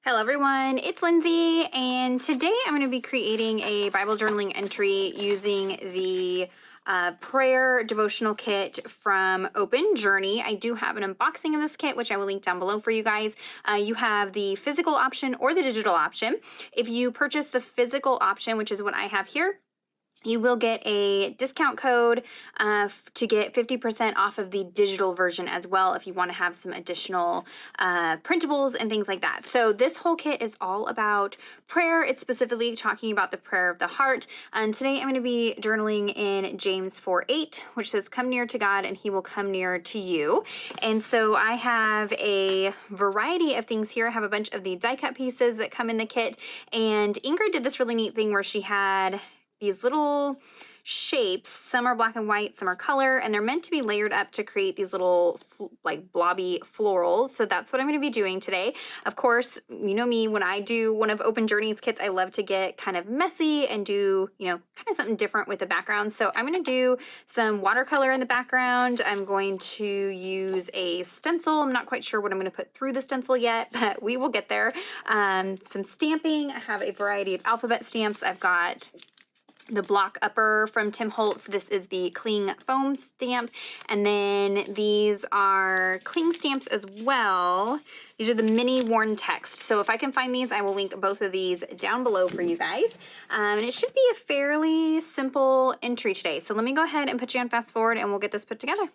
Hello everyone, it's Lindsay, and today I'm going to be creating a Bible journaling entry using the prayer devotional kit from Open.Journey. I do have an unboxing of this kit, which I will link down below for you guys. You have the physical option or the digital option. If you purchase the physical option, which is what I have here, you will get a discount code to get 50% off of the digital version as well if you want to have some additional printables and things like that. So this whole kit is all about prayer. It's specifically talking about the prayer of the heart. And today I'm going to be journaling in James 4:8, which says, "Come near to God and he will come near to you." And so I have a variety of things here. I have a bunch of the die cut pieces that come in the kit. And Ingrid did this really neat thing where she had these little shapes. Some are black and white, some are color, and they're meant to be layered up to create these little like blobby florals. So that's what I'm going to be doing today. Of course, you know me, when I do one of Open.Journey's kits, I love to get kind of messy and do, kind of something different with the background. So I'm going to do some watercolor in the background. I'm going to use a stencil. I'm not quite sure what I'm going to put through the stencil yet, but we will get there. Some stamping. I have a variety of alphabet stamps. I've got the block upper from Tim Holtz. This is the cling foam stamp. And then these are cling stamps as well. These are the mini worn text. So if I can find these, I will link both of these down below for you guys. And it should be a fairly simple entry today. So let me go ahead and put you on fast forward and we'll get this put together.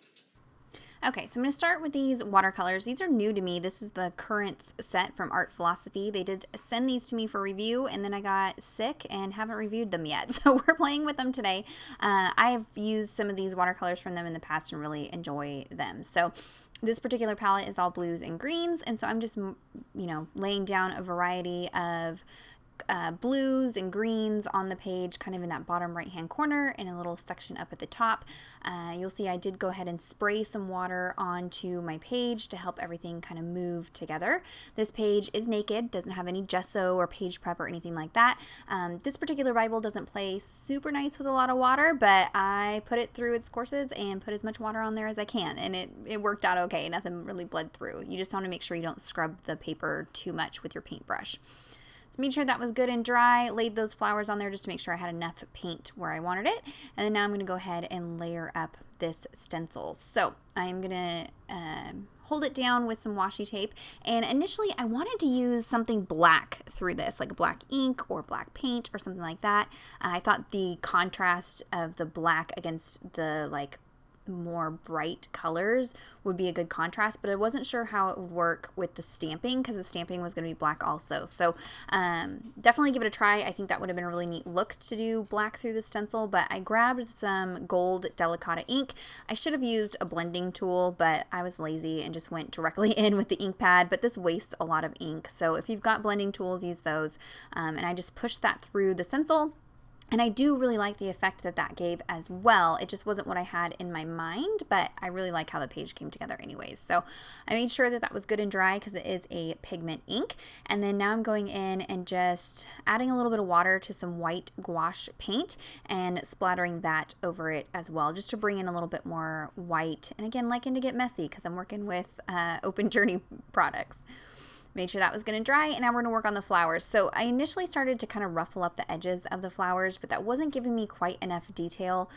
Okay, so I'm going to start with these watercolors. These are new to me. This is the Currents set from Art Philosophy. They did send these to me for review, and then I got sick and haven't reviewed them yet. So we're playing with them today. I've used some of these watercolors from them in the past and really enjoy them. So this particular palette is all blues and greens, and so I'm just, laying down a variety of blues and greens on the page, kind of in that bottom right hand corner and a little section up at the top. You'll see I did go ahead and spray some water onto my page to help everything kind of move together. This page is naked, doesn't have any gesso or page prep or anything like that. This particular Bible doesn't play super nice with a lot of water, but I put it through its courses and put as much water on there as I can, and it worked out okay. Nothing really bled through. You just want to make sure you don't scrub the paper too much with your paintbrush. So made sure that was good and dry, laid those flowers on there just to make sure I had enough paint where I wanted it. And then now I'm going to go ahead and layer up this stencil. So I'm going to hold it down with some washi tape. And initially I wanted to use something black through this, like a black ink or black paint or something like that. I thought the contrast of the black against the more bright colors would be a good contrast, but I wasn't sure how it would work with the stamping because the stamping was going to be black also. So definitely give it a try. I think that would have been a really neat look to do black through the stencil, but I grabbed some gold Delicata ink. I should have used a blending tool, but I was lazy and just went directly in with the ink pad, but this wastes a lot of ink. So if you've got blending tools, use those. And I just pushed that through the stencil. And I do really like the effect that gave as well. It just wasn't what I had in my mind, but I really like how the page came together anyways. So I made sure that was good and dry because it is a pigment ink. And then now I'm going in and just adding a little bit of water to some white gouache paint and splattering that over it as well, just to bring in a little bit more white. And again, liking to get messy because I'm working with Open.Journey products. Made sure that was going to dry, and now we're going to work on the flowers. So I initially started to kind of ruffle up the edges of the flowers, but that wasn't giving me quite enough detail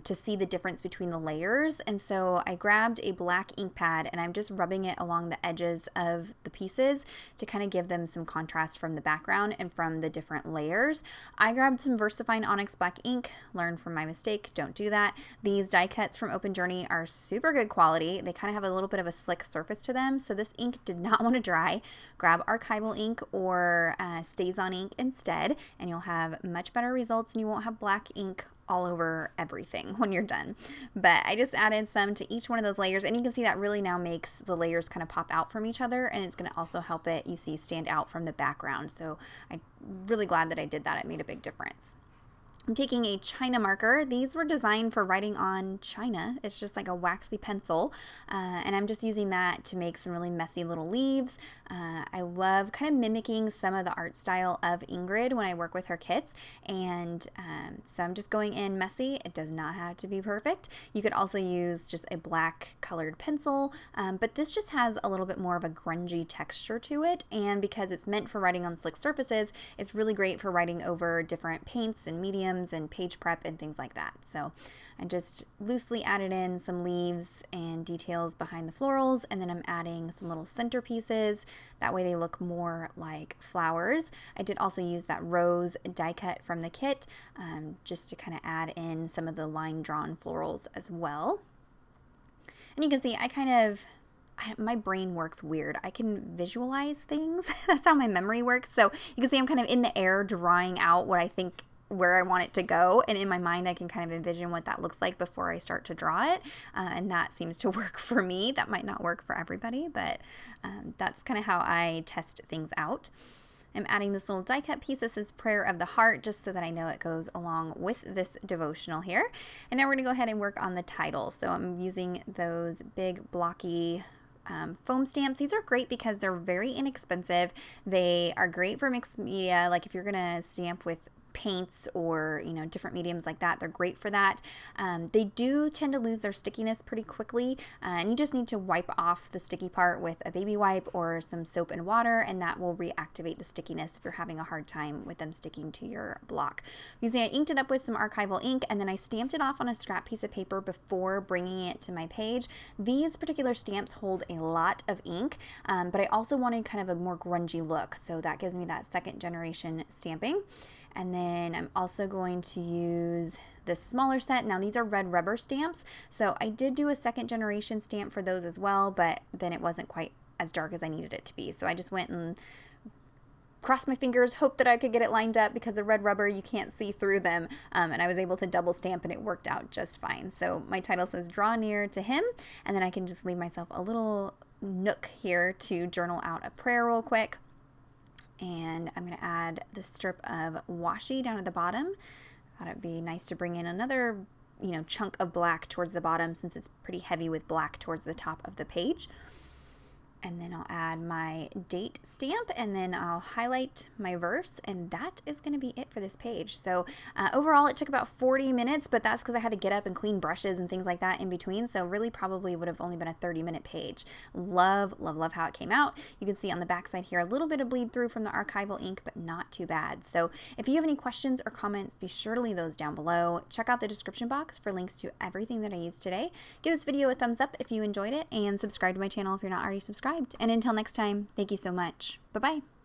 to see the difference between the layers. And so I grabbed a black ink pad and I'm just rubbing it along the edges of the pieces to kind of give them some contrast from the background and from the different layers. I grabbed some VersaFine Onyx Black ink, learned from my mistake, don't do that. These die cuts from Open.Journey are super good quality. They kind of have a little bit of a slick surface to them, so this ink did not want to dry. Grab archival ink or STAIS-on ink instead, and you'll have much better results and you won't have black ink all over everything when you're done. But I just added some to each one of those layers, and you can see that really now makes the layers kind of pop out from each other, and it's going to also help it, stand out from the background. So I'm really glad that I did that. It made a big difference. I'm taking a China marker. These were designed for writing on China. It's just like a waxy pencil. And I'm just using that to make some really messy little leaves. I love kind of mimicking some of the art style of Ingrid when I work with her kits. And so I'm just going in messy. It does not have to be perfect. You could also use just a black colored pencil, but this just has a little bit more of a grungy texture to it. And because it's meant for writing on slick surfaces, it's really great for writing over different paints and mediums and page prep and things like that. So I just loosely added in some leaves and details behind the florals, and then I'm adding some little centerpieces. That way they look more like flowers. I did also use that rose die cut from the kit just to kind of add in some of the line drawn florals as well. And you can see my brain works weird. I can visualize things. That's how my memory works. So you can see I'm kind of in the air drawing out what I think where I want it to go, and in my mind I can kind of envision what that looks like before I start to draw it, and that seems to work for me. That might not work for everybody, but that's kind of how I test things out. I'm adding this little die cut piece. This is Prayer of the Heart, just so that I know it goes along with this devotional here. And now we're going to go ahead and work on the title. So I'm using those big blocky foam stamps. These are great because they're very inexpensive. They are great for mixed media, like if you're going to stamp with paints or different mediums like that, they're great for that. They do tend to lose their stickiness pretty quickly, and you just need to wipe off the sticky part with a baby wipe or some soap and water, and that will reactivate the stickiness if you're having a hard time with them sticking to your block. I inked it up with some archival ink, and then I stamped it off on a scrap piece of paper before bringing it to my page. These particular stamps hold a lot of ink, but I also wanted kind of a more grungy look, so that gives me that second generation stamping. And then I'm also going to use this smaller set. Now these are red rubber stamps, so I did do a second generation stamp for those as well, but then it wasn't quite as dark as I needed it to be. So I just went and crossed my fingers, hoped that I could get it lined up, because the red rubber, you can't see through them, and I was able to double stamp and it worked out just fine. So my title says Draw Near to Him, and then I can just leave myself a little nook here to journal out a prayer real quick. And I'm going to add the strip of washi down at the bottom. Thought it'd be nice to bring in another, chunk of black towards the bottom, since it's pretty heavy with black towards the top of the page. And then I'll add my date stamp, and then I'll highlight my verse, and that is going to be it for this page. So overall it took about 40 minutes, but that's because I had to get up and clean brushes and things like that in between, so really probably would have only been a 30-minute page. Love, love, love how it came out. You can see on the back side here a little bit of bleed through from the archival ink, but not too bad. So if you have any questions or comments, be sure to leave those down below. Check out the description box for links to everything that I used today. Give this video a thumbs up if you enjoyed it, and subscribe to my channel if you're not already subscribed. And until next time, thank you so much. Bye-bye.